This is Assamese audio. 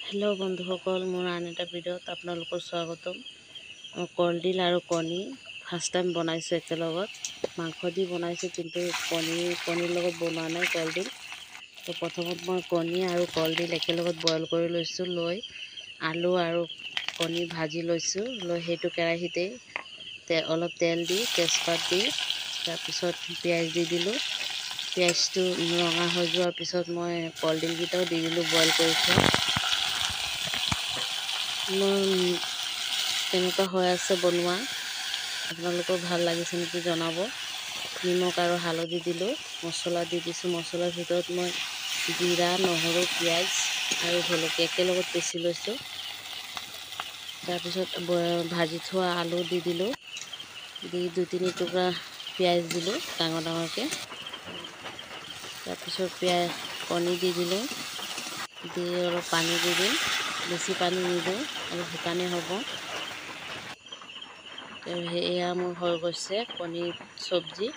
হেল্ল' বন্ধুসকল, মোৰ আন এটা ভিডিঅ'ত আপোনালোকৰ স্বাগতম। কলডিল আৰু কণী ফাৰ্ষ্ট টাইম বনাইছোঁ একেলগত। মাংস দি বনাইছোঁ, কিন্তু কণীৰ লগত বনোৱা নাই কলডিল। তো প্ৰথমত মই কণী আৰু কলডিল একেলগত বইল কৰি লৈছোঁ। লৈ আলু আৰু কণী ভাজি লৈছোঁ। লৈ সেইটো কেৰাহীতেই অলপ তেল দি তেজপাত দি তাৰপিছত পিঁয়াজ দি দিলোঁ। পিঁয়াজটো ৰঙা হৈ যোৱাৰ পিছত মই কলডিলকেইটাও দি দিলোঁ বইল কৰি থোৱা। কেনেকুৱা হৈ আছে বনোৱা, আপোনালোকৰ ভাল লাগিছে নেকি জনাব। নিমখ আৰু হালধি দিলোঁ, মছলা দি দিছোঁ। মছলাৰ ভিতৰত মই জিৰা, নহৰু, পিঁয়াজ আৰু জলকীয়া একেলগত পিচি লৈছোঁ। তাৰপিছত ভাজি থোৱা আলু দি দিলোঁ, দি 2-3 টুকুৰা পিঁয়াজ দিলোঁ ডাঙৰ ডাঙৰকৈ। তাৰপিছত কণী দি দিলোঁ, দি অলপ পানী দি দিম। বেছি পানী নিদিওঁ, অলপ শুকানেই হ'ব। এয়া মোৰ হৈ গৈছে কণীৰ চব্জি।